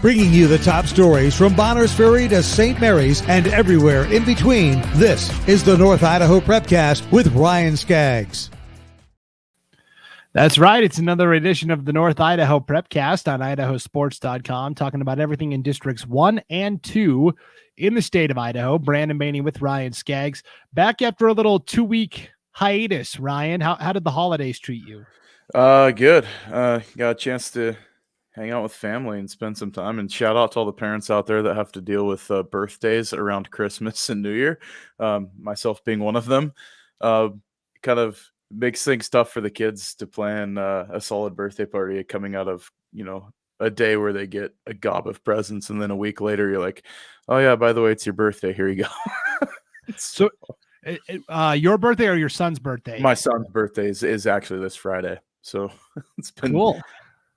Bringing you the top stories from Bonners Ferry to St. Mary's and everywhere in between, this is the North Idaho Prepcast with Ryan Scaggs. That's right. It's another edition of the North Idaho Prepcast on IdahoSports.com, talking about everything in Districts 1 and 2 in the state of Idaho. Brandon Baney with Ryan Scaggs. Back after a little 2-week hiatus, Ryan. How did the holidays treat you? Good. Got a chance to hang out with family and spend some time, and shout out to all the parents out there that have to deal with birthdays around Christmas and New Year, myself being one of them. Kind of makes things tough for the kids to plan a solid birthday party coming out of, a day where they get a gob of presents, and then a week later you're like, oh yeah, by the way, it's your birthday, here you go. So your birthday or your son's birthday? My son's birthday is actually this Friday, so it's been cool.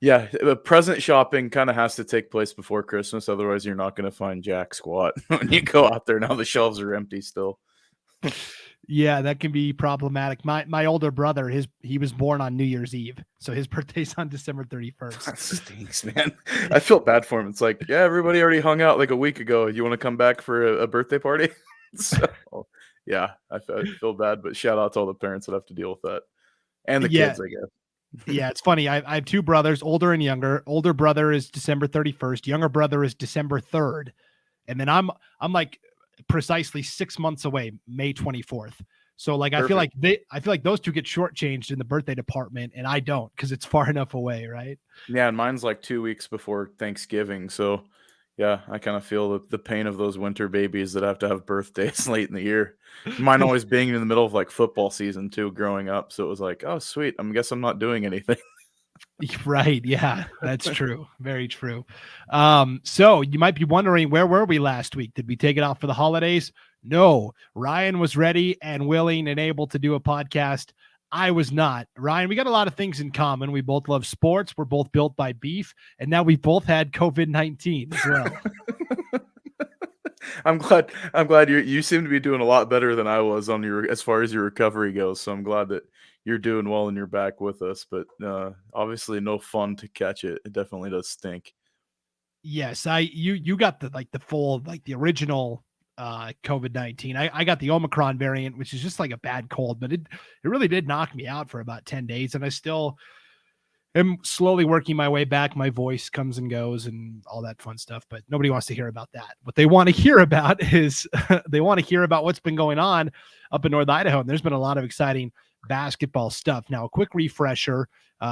Yeah, present shopping kind of has to take place before Christmas. Otherwise, you're not going to find jack squat when you go out there. Now the shelves are empty still. Yeah, that can be problematic. My older brother, he was born on New Year's Eve, so his birthday's on December 31st. That stinks, man. I feel bad for him. It's like, yeah, everybody already hung out like a week ago. You want to come back for a birthday party? So, yeah, I feel bad, but shout out to all the parents that have to deal with that. And the kids, I guess. Yeah, it's funny. I have two brothers, older and younger. Older brother is December 31st. Younger brother is December 3rd. And then I'm like precisely 6 months away, May 24th. So like, Perfect. I feel like those two get shortchanged in the birthday department, and I don't, because it's far enough away, right? Yeah, and mine's like 2 weeks before Thanksgiving. So yeah, I kind of feel the pain of those winter babies that have to have birthdays late in the year. Mine always being in the middle of like football season too, growing up. So it was like, oh, sweet. I guess I'm not doing anything. Right. Yeah, that's true. Very true. So you might be wondering, where were we last week? Did we take it off for the holidays? No. Ryan was ready and willing and able to do a podcast. I was not. Ryan, we got a lot of things in common. We both love sports. We're both built by beef. And now we both had COVID-19 as well. I'm glad you seem to be doing a lot better than I was as far as your recovery goes. So I'm glad that you're doing well and you're back with us. But obviously no fun to catch it. It definitely does stink. Yes, you got the original COVID-19. I got the Omicron variant, which is just like a bad cold, but it really did knock me out for about 10 days. And I still am slowly working my way back. My voice comes and goes and all that fun stuff, but nobody wants to hear about that. What they want to hear about is they want to hear about what's been going on up in North Idaho. And there's been a lot of exciting basketball stuff. Now, a quick refresher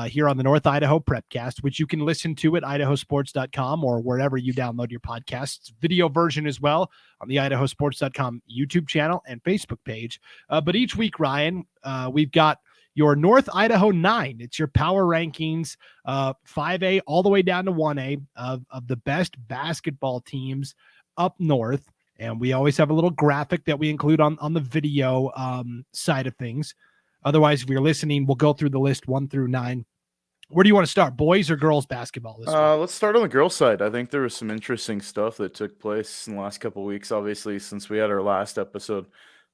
here on the North Idaho Prepcast, which you can listen to at IdahoSports.com or wherever you download your podcasts. Video version as well on the IdahoSports.com YouTube channel and Facebook page. But each week, Ryan, we've got your North Idaho 9. It's your power rankings, 5A all the way down to 1A of the best basketball teams up north. And we always have a little graphic that we include on the video side of things. Otherwise, if you're listening, we'll go through the list 1 through 9. Where do you want to start, boys or girls basketball this week? Let's start on the girls' side. I think there was some interesting stuff that took place in the last couple of weeks, obviously, since we had our last episode.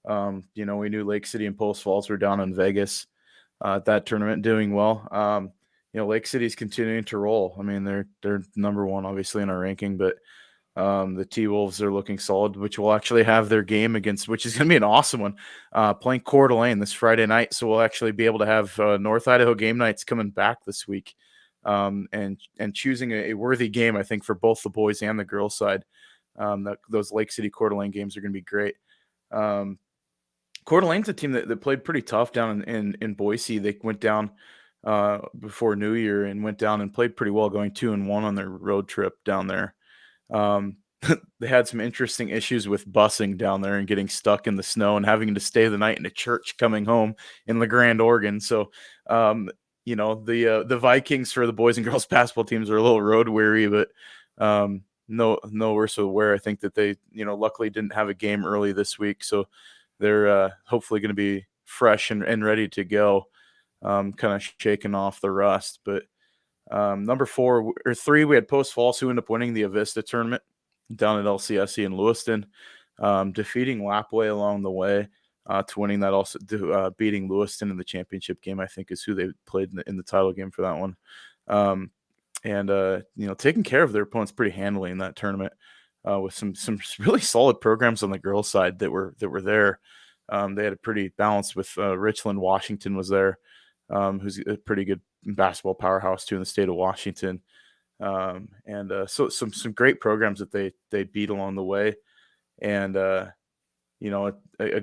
We knew Lake City and Post Falls were down in Vegas at that tournament doing well. Lake City's continuing to roll. I mean, they're number one, obviously, in our ranking, but the T-Wolves are looking solid, which will actually have their game against, which is going to be an awesome one, playing Coeur d'Alene this Friday night. So we'll actually be able to have North Idaho game nights coming back this week, and choosing a worthy game, I think, for both the boys and the girls side. Those Lake City Coeur d'Alene games are going to be great. Coeur d'Alene's a team that played pretty tough down in Boise. They went down before New Year and went down and played pretty well, going 2-1 on their road trip down there. They had some interesting issues with busing down there and getting stuck in the snow and having to stay the night in a church coming home in LeGrand, Oregon. So, the Vikings for the boys and girls basketball teams are a little road weary, but no worse for the wear. I think that they, luckily didn't have a game early this week. So they're hopefully going to be fresh and ready to go, kind of shaking off the rust. But number 4 or 3, we had Post Falls, who ended up winning the Avista tournament down at LCSC in Lewiston, defeating Lapway along the way to winning that, also beating Lewiston in the championship game, I think is who they played in the title game for that one. and taking care of their opponents pretty handily in that tournament, with some really solid programs on the girls' side that were there. They had a pretty balanced with Richland. Washington was there, who's a pretty good basketball powerhouse too in the state of Washington. So some great programs that they beat along the way, and a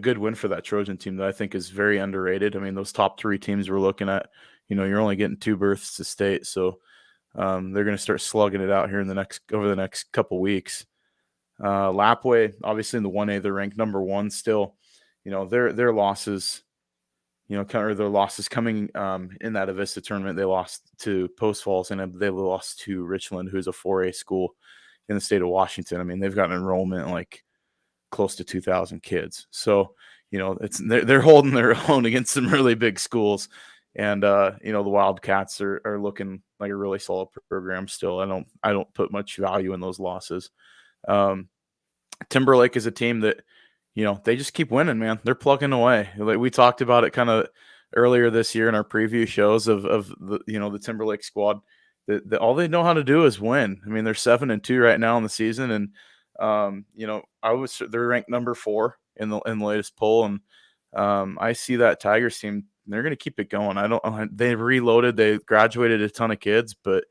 good win for that Trojan team that I think is very underrated. I mean, those top 3 teams we're looking at, you're only getting 2 berths to state, so they're going to start slugging it out here over the next couple weeks. Lapway, obviously in the 1A, they're ranked number 1 still. Their losses, their losses coming in that Avista tournament, they lost to Post Falls and they lost to Richland, who's a 4A school in the state of Washington. I mean, they've got an enrollment like close to 2,000 kids. So, they're holding their own against some really big schools. And, the Wildcats are looking like a really solid program still. I don't put much value in those losses. Timberlake is a team that, they just keep winning, man. They're plugging away. Like we talked about it kind of earlier this year in our preview shows of the, the Timberlake squad. That all they know how to do is win. I mean, they're 7-2 right now in the season, and they're ranked number 4 in the latest poll, and I see that Tigers team. They're going to keep it going. They've reloaded. They graduated a ton of kids, but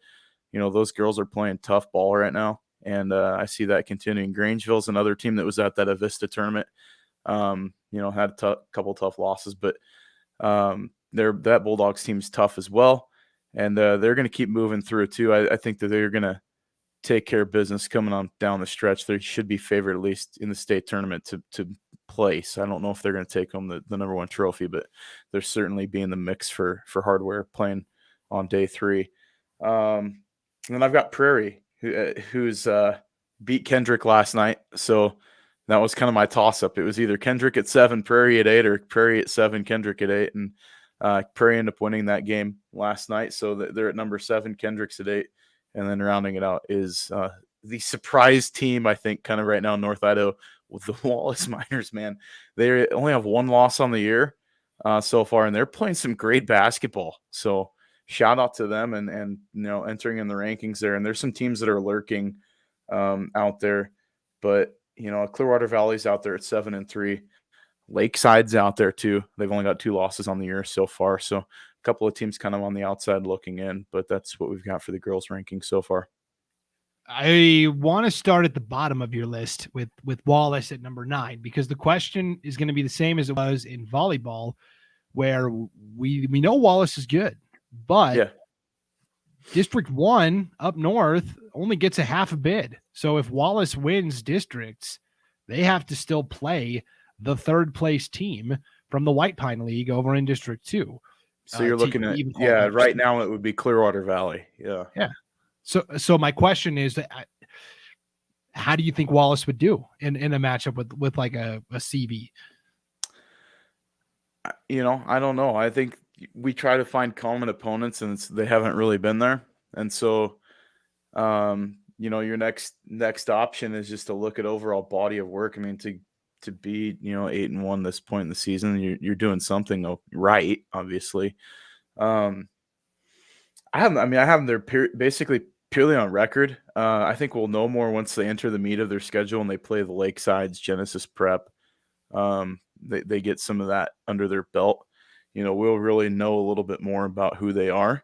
those girls are playing tough ball right now, and I see that continuing. Grangeville's another team that was at that Avista tournament. Had a couple tough losses, but that Bulldogs team's tough as well, and they're going to keep moving through it too. I think that they're going to take care of business coming on down the stretch. They should be favored at least in the state tournament to place. I don't know if they're going to take home the number 1 trophy, but they're certainly be in the mix for hardware playing on day 3. And then I've got Prairie, who's beat Kendrick last night. So that was kind of my toss-up. It was either Kendrick at 7, Prairie at 8, or Prairie at 7, Kendrick at 8. And Prairie ended up winning that game last night. So they're at number 7, Kendrick's at 8. And then rounding it out is the surprise team, I think, kind of right now, North Idaho, with the Wallace Miners, man. They only have 1 loss on the year so far, and they're playing some great basketball. So shout out to them and entering in the rankings there. And there's some teams that are lurking out there. But, Clearwater Valley's out there at 7-3. Lakeside's out there too. They've only got 2 losses on the year so far. So couple of teams kind of on the outside looking in, but that's what we've got for the girls ranking so far. I want to start at the bottom of your list with Wallace at number 9, because the question is going to be the same as it was in volleyball, where we know Wallace is good, but District 1 up north only gets a half a bid. So if Wallace wins districts, they have to still play the 3rd place team from the White Pine League over in District 2. So you're looking at, right now it would be Clearwater Valley. Yeah. Yeah. So my question is, how do you think Wallace would do in a matchup with like a CV? I don't know. I think we try to find common opponents, and they haven't really been there. And so, your next option is just to look at overall body of work. I mean, to be 8-1 this point in the season, you're doing something right, obviously. I have them there basically purely on record. I think we'll know more once they enter the meat of their schedule and they play the Lakesides, Genesis Prep. They get some of that under their belt. We'll really know a little bit more about who they are.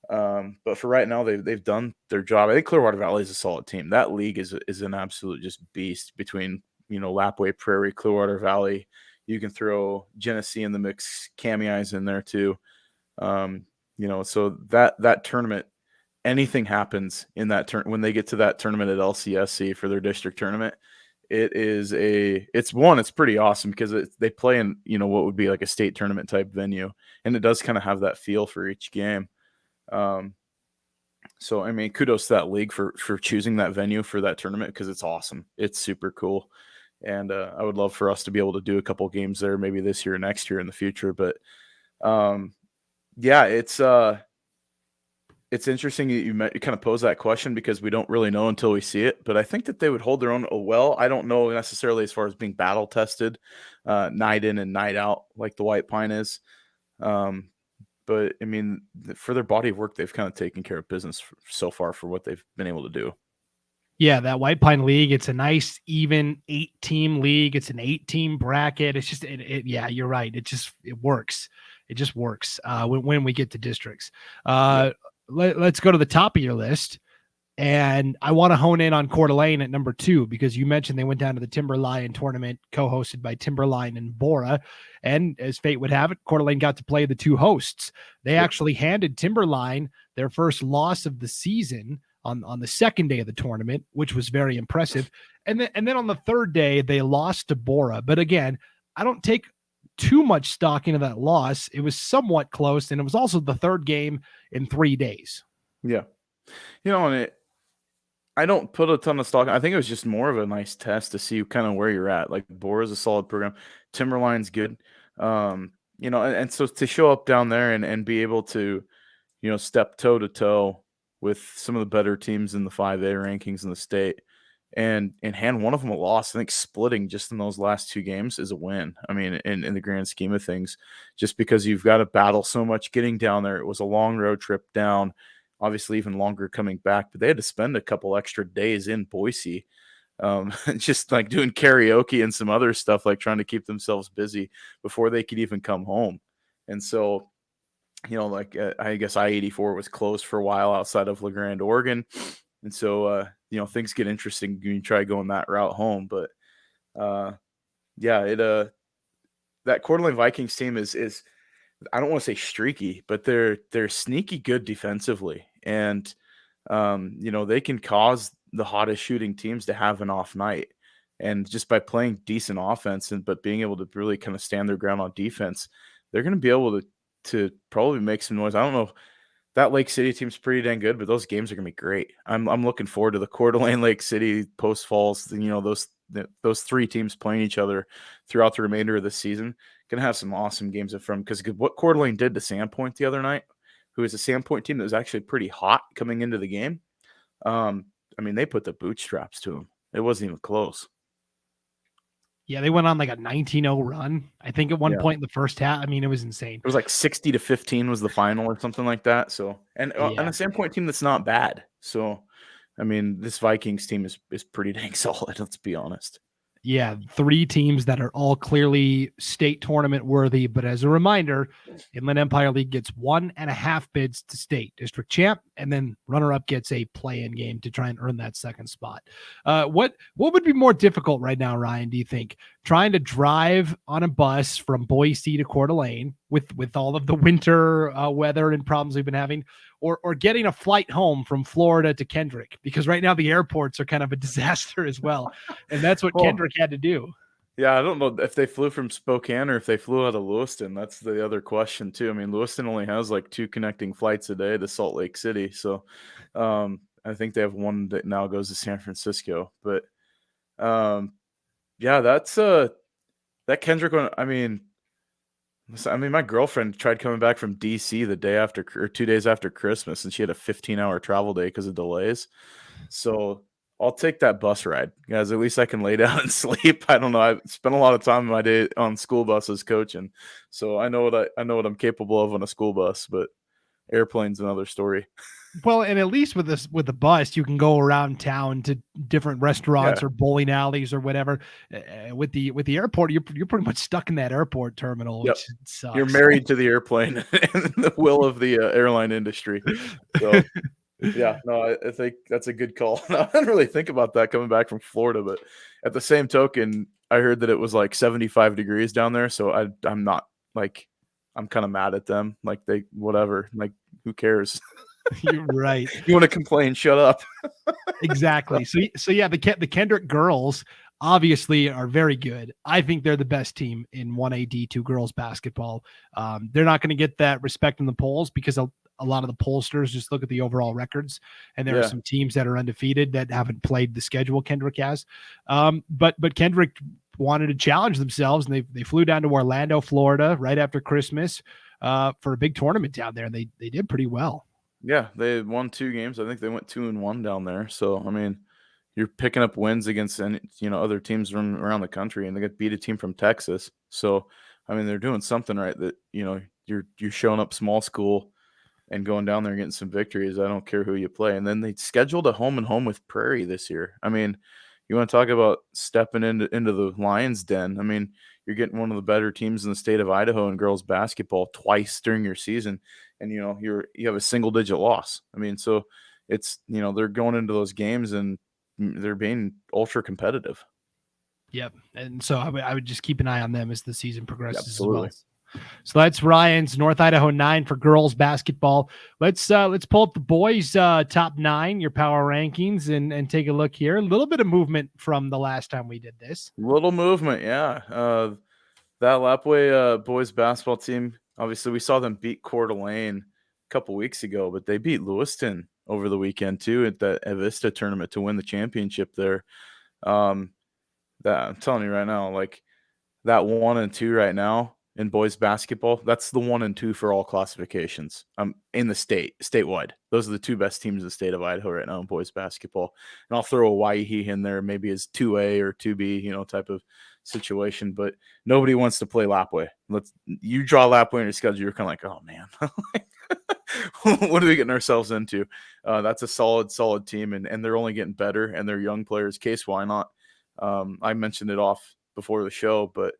But for right now, they've done their job. I think Clearwater Valley is a solid team. That league is an absolute just beast between Lapway, Prairie, Clearwater Valley. You can throw Genesee in the mix, Cami Eyes in there too. So that tournament, anything happens in that when they get to that tournament at LCSC for their district tournament, it's pretty awesome because they play in, what would be like a state tournament type venue. And it does kind of have that feel for each game. So, I mean, kudos to that league for choosing that venue for that tournament, because it's awesome. It's super cool. And I would love for us to be able to do a couple games there, maybe this year or next year in the future. But it's interesting you kind of pose that question, because we don't really know until we see it. But I think that they would hold their own well. I don't know necessarily as far as being battle tested night in and night out like the White Pine is. But but I mean, for their body of work, they've kind of taken care of business so far for what they've been able to do. Yeah, that White Pine League, it's a nice, even 8-team league. It's an 8-team bracket. It's just, yeah, you're right. It works. It just works when we get to districts. Let's go to the top of your list. And I want to hone in on Coeur d'Alene at number 2, because you mentioned they went down to the Timberline tournament co-hosted by Timberline and Bora. And as fate would have it, Coeur d'Alene got to play the 2 hosts. They actually handed Timberline their first loss of the season on the second day of the tournament, which was very impressive. And then on the third day, they lost to Bora. But again, I don't take too much stock into that loss. It was somewhat close, and it was also the third game in 3 days. Yeah. And I don't put a ton of stock. I think it was just more of a nice test to see kind of where you're at. Like, Bora's a solid program. Timberline's good. And so to show up down there and be able to, step toe to toe with some of the better teams in the 5A rankings in the state and hand one of them a loss. I think splitting just in those last 2 games is a win. I mean, in the grand scheme of things, just because you've got to battle so much getting down there. It was a long road trip down, obviously even longer coming back, but they had to spend a couple extra days in Boise, just like doing karaoke and some other stuff, like trying to keep themselves busy before they could even come home. And so, I guess I-84 was closed for a while outside of La Grande, Oregon. And so, things get interesting when you try going that route home. But, that Coeur d'Alene Vikings team is I don't want to say streaky, but they're sneaky good defensively. And, they can cause the hottest shooting teams to have an off night. And just by playing decent offense but being able to really kind of stand their ground on defense, they're going to be able to probably make some noise. I don't know. That Lake City team's pretty dang good, but those games are going to be great. I'm looking forward to the Coeur d'Alene, Lake City, Post Falls, those 3 teams playing each other throughout the remainder of the season. Going to have some awesome games from, because what Coeur d'Alene did to Sandpoint the other night, who is a Sandpoint team that was actually pretty hot coming into the game. They put the bootstraps to them. It wasn't even close. Yeah, they went on like a 19-0 run, I think, at one point in the first half. I mean, it was insane. It was like 60-15 was the final or something like that. So, and a Sandpoint team that's not bad. So, this Vikings team is pretty dang solid, let's be honest. Yeah, 3 teams that are all clearly state tournament worthy. But as a reminder, Inland Empire League gets 1.5 bids to state district champ, and then runner-up gets a play-in game to try and earn that second spot. What would be more difficult right now, Ryan, do you think? Trying to drive on a bus from Boise to Coeur d'Alene with all of the winter weather and problems we've been having, or getting a flight home from Florida to Kendrick, because right now the airports are kind of a disaster as well. And that's what Kendrick had to do. Yeah, I don't know if they flew from Spokane or if they flew out of Lewiston. That's the other question too. Lewiston only has like 2 connecting flights a day to Salt Lake City. So I think they have one that now goes to San Francisco. But that's that Kendrick one. My girlfriend tried coming back from DC the day after, or 2 days after Christmas, and she had a 15-hour travel day because of delays. So I'll take that bus ride, guys. At least I can lay down and sleep. I don't know. I've spent a lot of time in my day on school buses coaching, so I know what I'm capable of on a school bus. But airplane's another story. Well, and at least with the bus, you can go around town to different restaurants or bowling alleys or whatever. With the airport, you're pretty much stuck in that airport terminal, which sucks. You're married to the airplane and the will of the airline industry. So, I think that's a good call. I didn't really think about that coming back from Florida, but at the same token, I heard that it was like 75 degrees down there. So I'm not like, I'm kind of mad at them. Like, whatever, like, who cares? You're right. You want to complain? Shut up. Exactly. So yeah, the Kendrick girls obviously are very good. I think they're the best team in 1A D2 girls basketball. They're not going to get that respect in the polls because a lot of the pollsters just look at the overall records, and there are some teams that are undefeated that haven't played the schedule Kendrick has. But Kendrick wanted to challenge themselves, and they flew down to Orlando, Florida, right after Christmas for a big tournament down there, and they did pretty well. Yeah, they won 2 games. I think they went 2-1 down there. So, you're picking up wins against other teams from around the country, and they got beat a team from Texas. So, they're doing something right that, you're showing up small school and going down there and getting some victories. I don't care who you play. And then they scheduled a home and home with Prairie this year. I mean, you want to talk about stepping into the Lions' den. I mean, you're getting one of the better teams in the state of Idaho in girls basketball twice during your season, and you have a single digit loss. I mean, so it's they're going into those games and they're being ultra competitive. Yep. And so I would just keep an eye on them as the season progresses as well. Absolutely. So that's Ryan's North Idaho 9 for girls basketball. Let's pull up the boys top 9, your power rankings, and take a look here. A little bit of movement from the last time we did this. Little movement, yeah. That Lapway boys basketball team, obviously we saw them beat Coeur d'Alene a couple weeks ago, but they beat Lewiston over the weekend too at the Avista tournament to win the championship there. That I'm telling you right now, like that 1 and 2 right now in boys basketball, that's the 1 and 2 for all classifications. In the statewide. Those are the 2 best teams in the state of Idaho right now in boys basketball. And I'll throw a Waihe in there, maybe as 2A or 2B, type of situation. But nobody wants to play Lapway. You draw Lapway in your schedule, you're kind of like, oh man, what are we getting ourselves into? That's a solid team, and they're only getting better, and they're young players. Case why not? I mentioned it off before the show, but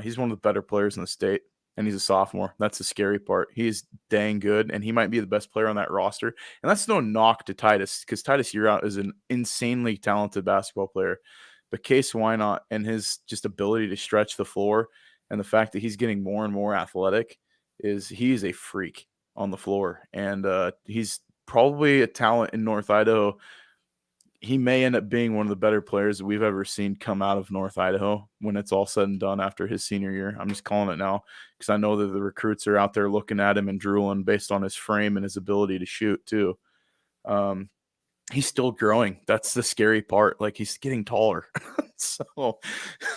he's one of the better players in the state, and he's a sophomore. That's the scary part. He's dang good, and he might be the best player on that roster. And that's no knock to Titus, because Titus Yearout is an insanely talented basketball player. But Case why not, and his just ability to stretch the floor, and the fact that he's getting more and more athletic, he's a freak on the floor, and he's probably a talent in North Idaho. He may end up being one of the better players that we've ever seen come out of North Idaho when it's all said and done after his senior year. I'm just calling it now because I know that the recruits are out there looking at him and drooling based on his frame and his ability to shoot too. He's still growing. That's the scary part. Like, he's getting taller. So,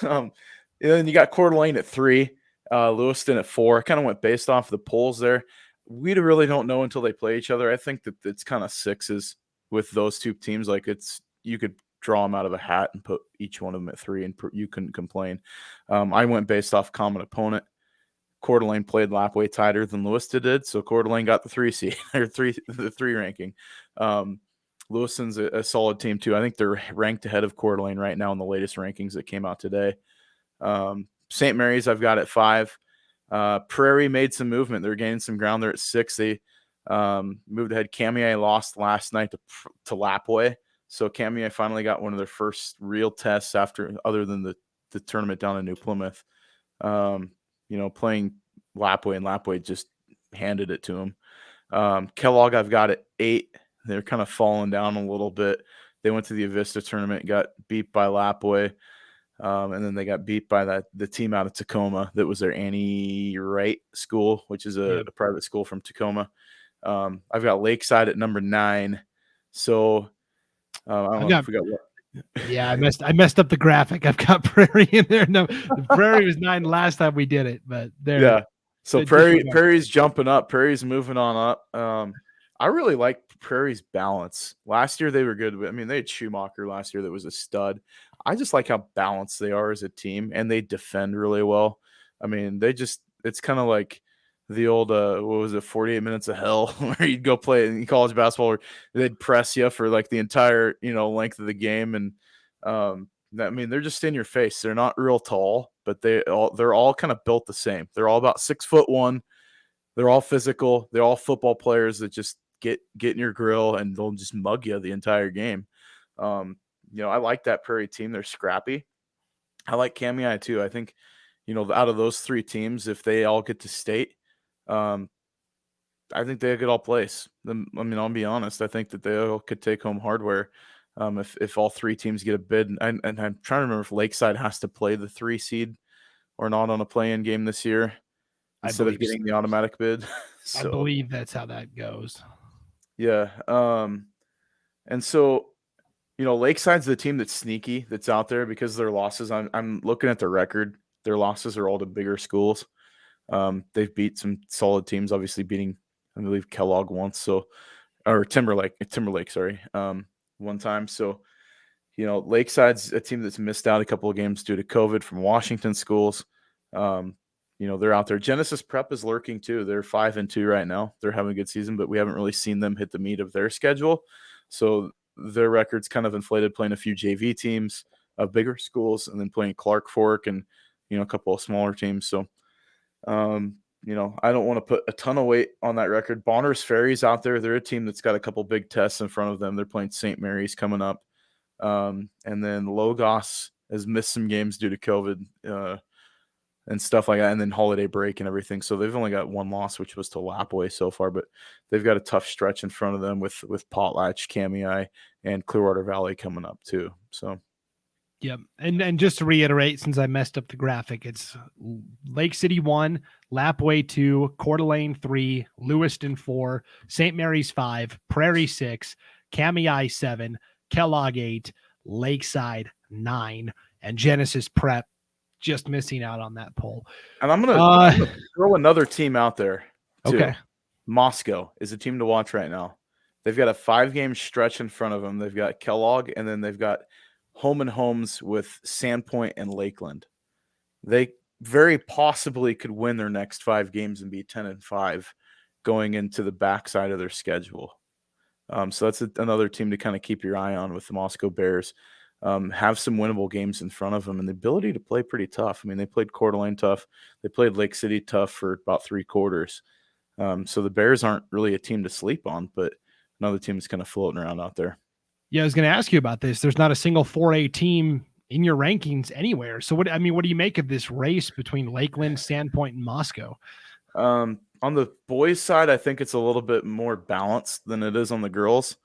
and then you got Coeur d'Alene at 3, Lewiston at 4. I kind of went based off the polls there. We really don't know until they play each other. I think that it's kind of sixes with those 2 teams. Like, you could draw them out of a hat and put each one of them at 3, and you couldn't complain. I went based off common opponent. Coeur d'Alene played Lapway tighter than Lewiston did, so Coeur d'Alene got the 3 seed or the 3 ranking. Lewiston's a solid team too. I think they're ranked ahead of Coeur d'Alene right now in the latest rankings that came out today. St. Mary's I've got at 5. Prairie made some movement. They're gaining some ground. They're at 6. They moved ahead. Camier lost last night to Lapway. So Camier finally got one of their first real tests other than the tournament down in New Plymouth. Playing Lapway, and Lapway just handed it to them. Kellogg I've got at 8. They're kind of falling down a little bit. They went to the Avista tournament, got beat by Lapway. And then they got beat by the team out of Tacoma that was their Annie Wright school, which is a private school from Tacoma. I've got Lakeside at number 9. So I don't know if we got what. Yeah, I messed up the graphic. I've got Prairie in there. No, the Prairie was 9 last time we did it, but there. Yeah. So Prairie's jumping up. Prairie's moving on up. I really like Prairie's balance. Last year they were good. I mean, they had Schumacher last year that was a stud. I just like how balanced they are as a team, and they defend really well. I mean, it's kind of like the old, 48 minutes of hell where you'd go play in college basketball where they'd press you for like the entire, length of the game. And I mean, they're just in your face. They're not real tall, but they're all kind of built the same. They're all about 6'1". They're all physical. They're all football players that just get in your grill and they'll just mug you the entire game. I like that Prairie team. They're scrappy. I like Camier too. I think, out of those 3 teams, if they all get to state, I think they could all place. I mean, I'll be honest. I think that they all could take home hardware if all 3 teams get a bid. And I'm trying to remember if Lakeside has to play the 3 seed or not on a play-in game this year instead of getting the automatic bid. So, I believe that's how that goes. Yeah. And so, Lakeside's the team that's sneaky, that's out there because their losses. I'm looking at their record. Their losses are all to bigger schools. They've beat some solid teams, obviously beating, I believe, Kellogg once. Or Timberlake, sorry, one time. So, Lakeside's a team that's missed out a couple of games due to COVID from Washington schools. they're out there. Genesis Prep is lurking too. They're 5-2 right now. They're having a good season, but we haven't really seen them hit the meat of their schedule. So their record's kind of inflated, playing a few JV teams of bigger schools and then playing Clark Fork and, a couple of smaller teams. So, I don't want to put a ton of weight on that record. Bonners Ferry's out there. They're a team that's got a couple big tests in front of them. They're playing St. Mary's coming up. And then Logos has missed some games due to COVID and stuff like that, and then holiday break and everything. So they've only got one loss, which was to Lapway so far, but they've got a tough stretch in front of them with Potlatch, Kamei, and Clearwater Valley coming up too. So. Yep. And just to reiterate, since I messed up the graphic, it's Lake City 1, Lapway 2, Coeur d'Alene 3, Lewiston 4, St. Mary's 5, Prairie 6, Kamei 7, Kellogg 8, Lakeside 9, and Genesis Prep just missing out on that poll. And I'm gonna throw another team out there too. Okay. Moscow is a team to watch right now. They've got a 5-game stretch in front of them. They've got Kellogg, and then they've got home and homes with Sandpoint and Lakeland. They very possibly could win their next 5 games and be 10-5 going into the backside of their schedule. So that's another team to kind of keep your eye on with the Moscow Bears. Have some winnable games in front of them and the ability to play pretty tough. I mean, they played Coeur d'Alene tough. They played Lake City tough for about 3 quarters. So the Bears aren't really a team to sleep on, but another team is kind of floating around out there. Yeah, I was going to ask you about this. There's not a single 4A team in your rankings anywhere. So what do you make of this race between Lakeland, Sandpoint, and Moscow? On the boys' side, I think it's a little bit more balanced than it is on the girls.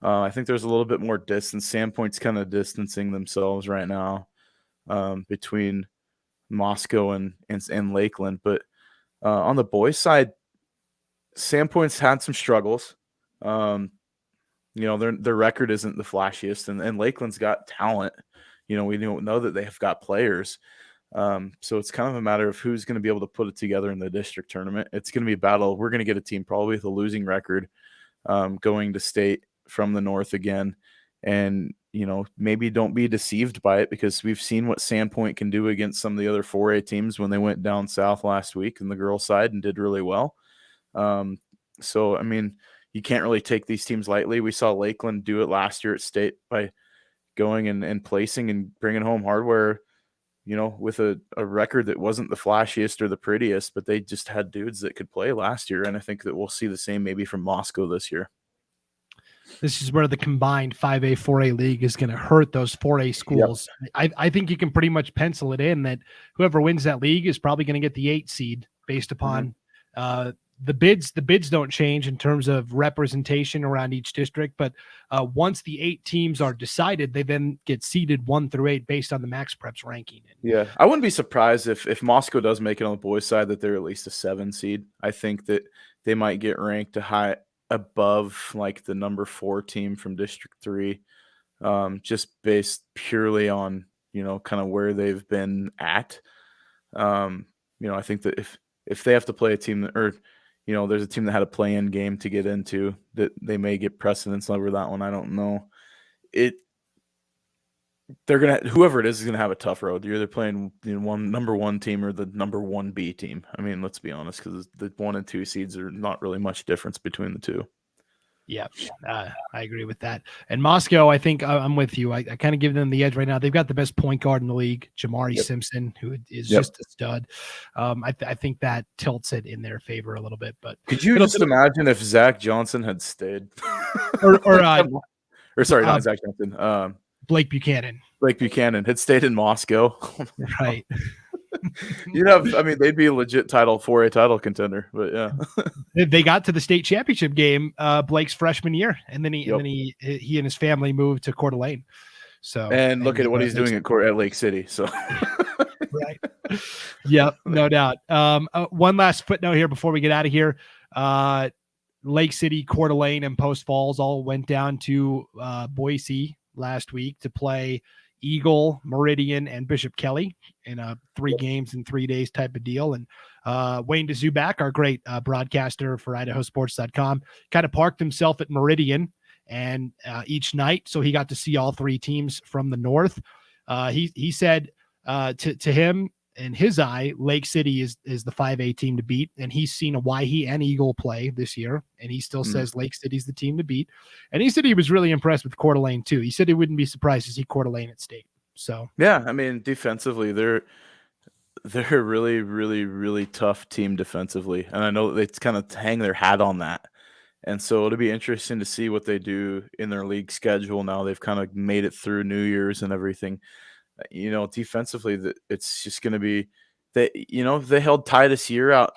I think there's a little bit more distance. Sandpoint's kind of distancing themselves right now between Moscow and Lakeland. But on the boys' side, Sandpoint's had some struggles. Their record isn't the flashiest, and Lakeland's got talent. We don't know that they have got players. So it's kind of a matter of who's going to be able to put it together in the district tournament. It's going to be a battle. We're going to get a team probably with a losing record going to state from the north again. And, maybe don't be deceived by it, because we've seen what Sandpoint can do against some of the other 4A teams when they went down south last week in the girls' side and did really well. So, I mean, you can't really take these teams lightly. We saw Lakeland do it last year at state by going and placing and bringing home hardware, with a record that wasn't the flashiest or the prettiest, but they just had dudes that could play last year. And I think that we'll see the same maybe from Moscow this year. This is where the combined 5A, 4A league is going to hurt those 4A schools. Yep. I think you can pretty much pencil it in that whoever wins that league is probably going to get the 8 seed based upon the bids. The bids don't change in terms of representation around each district, but once the 8 teams are decided, they then get seeded 1 through 8 based on the Max Preps ranking. Yeah, I wouldn't be surprised if Moscow does make it on the boys' side that they're at least a 7 seed. I think that they might get ranked above like the number 4 team from District 3, just based purely on kind of where they've been at. I think that if they have to play a team that, or there's a team that had a play-in game to get into, that they may get precedence over that one. I don't know. Whoever it is gonna have a tough road. You're either playing number 1 team or the number 1B team. I mean, let's be honest, because the 1 and 2 seeds are not really much difference between the two. Yeah, I agree with that. And Moscow, I think I'm with you. I kind of give them the edge right now. They've got the best point guard in the league, Jamari Simpson, who is just a stud. I think that tilts it in their favor a little bit. But could you just imagine if Zach Johnson had stayed, or sorry, not Zach Johnson, Blake Buchanan. Blake Buchanan had stayed in Moscow, right? They'd be a legit 4A title contender, but yeah. They got to the state championship game Blake's freshman year, and then he and his family moved to Coeur d'Alene. So look at what he's doing at Lake City. So right. Yep, no doubt. One last footnote here before we get out of here. Lake City, Coeur d'Alene, and Post Falls all went down to Boise last week to play Eagle, Meridian, and Bishop Kelly in a 3 games in 3 days type of deal. And Wayne DeZubak, our great broadcaster for IdahoSports.com, kind of parked himself at Meridian and each night, so he got to see all 3 teams from the north. He said to him, in his eye, Lake City is the 5A team to beat, and he's seen a Waihe and Eagle play this year, and he still says Lake City's the team to beat. And he said he was really impressed with Coeur d'Alene too. He said he wouldn't be surprised to see Coeur d'Alene at state. So yeah, I mean, defensively, they're a really, really, really tough team defensively, and I know they kind of hang their hat on that. And so it'll be interesting to see what they do in their league schedule now. They've kind of made it through New Year's and everything. Defensively, it's just going to be that, they held Titus Year out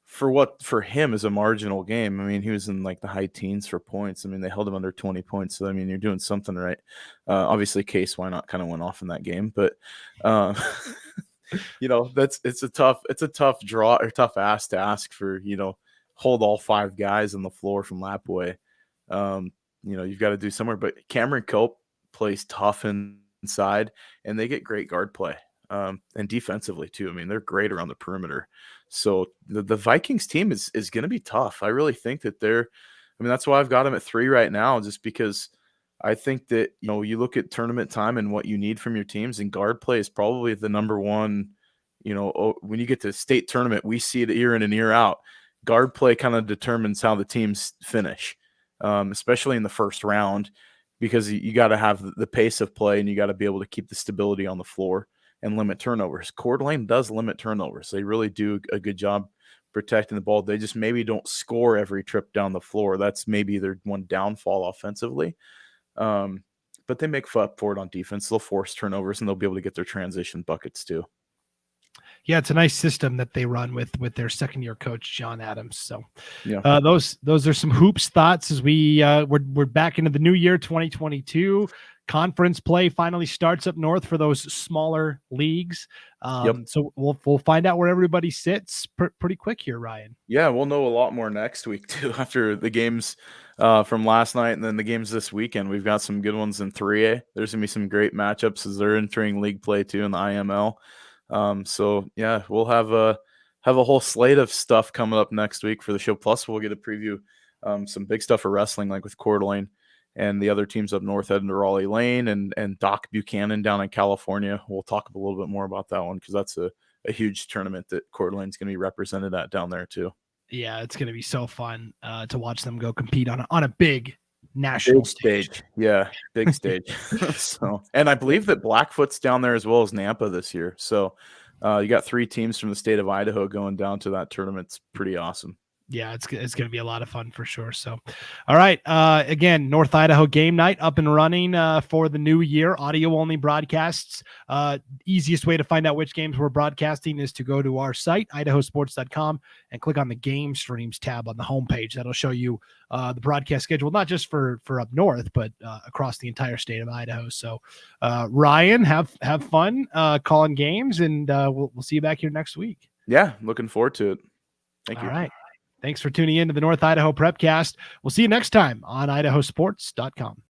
for him is a marginal game. I mean, he was in like the high teens for points. I mean, they held him under 20 points. So, I mean, you're doing something right. Obviously, Case Why Not kind of went off in that game, but it's a tough draw or tough ask to ask for, hold all 5 guys on the floor from Lapway. You've got to do somewhere, but Cameron Cope plays tough inside, and they get great guard play. And defensively too. I mean, they're great around the perimeter. So the Vikings team is going to be tough. I really think that that's why I've got them at 3 right now, just because I think that, you look at tournament time and what you need from your teams, and guard play is probably the number one. When you get to state tournament, we see it year in and year out. Guard play kind of determines how the teams finish, especially in the first round, because you got to have the pace of play and you got to be able to keep the stability on the floor and limit turnovers. Coeur d'Alene does limit turnovers. They really do a good job protecting the ball. They just maybe don't score every trip down the floor. That's maybe their one downfall offensively. But they make up for it on defense. They'll force turnovers, and they'll be able to get their transition buckets too. Yeah, it's a nice system that they run with their second-year coach, John Adams. So yeah, those are some hoops thoughts as we're back into the new year, 2022. Conference play finally starts up north for those smaller leagues. So we'll find out where everybody sits pretty quick here, Ryan. Yeah, we'll know a lot more next week too, after the games from last night and then the games this weekend. We've got some good ones in 3A. There's gonna be some great matchups as they're entering league play too in the IML. So yeah, we'll have a whole slate of stuff coming up next week for the show. Plus, we'll get a preview some big stuff for wrestling, like with Coeur d'Alene and the other teams up north heading to Raleigh Lane and Doc Buchanan down in California. We'll talk a little bit more about that one because that's a huge tournament that Coeur d'Alene's going to be represented at down there too. Yeah, it's going to be so fun to watch them go compete on a big national stage. Yeah, big stage. So, and I believe that Blackfoot's down there as well as Nampa this year. So you got 3 teams from the state of Idaho going down to that tournament. It's pretty awesome. Yeah, it's going to be a lot of fun for sure. So, all right. Again, North Idaho game night up and running for the new year. Audio only broadcasts. Easiest way to find out which games we're broadcasting is to go to our site, IdahoSports.com, and click on the game streams tab on the homepage. That'll show you the broadcast schedule, not just for up north, but across the entire state of Idaho. So, Ryan, have fun calling games, and we'll see you back here next week. Yeah, looking forward to it. Thank you. All right. Thanks for tuning in to the North Idaho Prepcast. We'll see you next time on IdahoSports.com.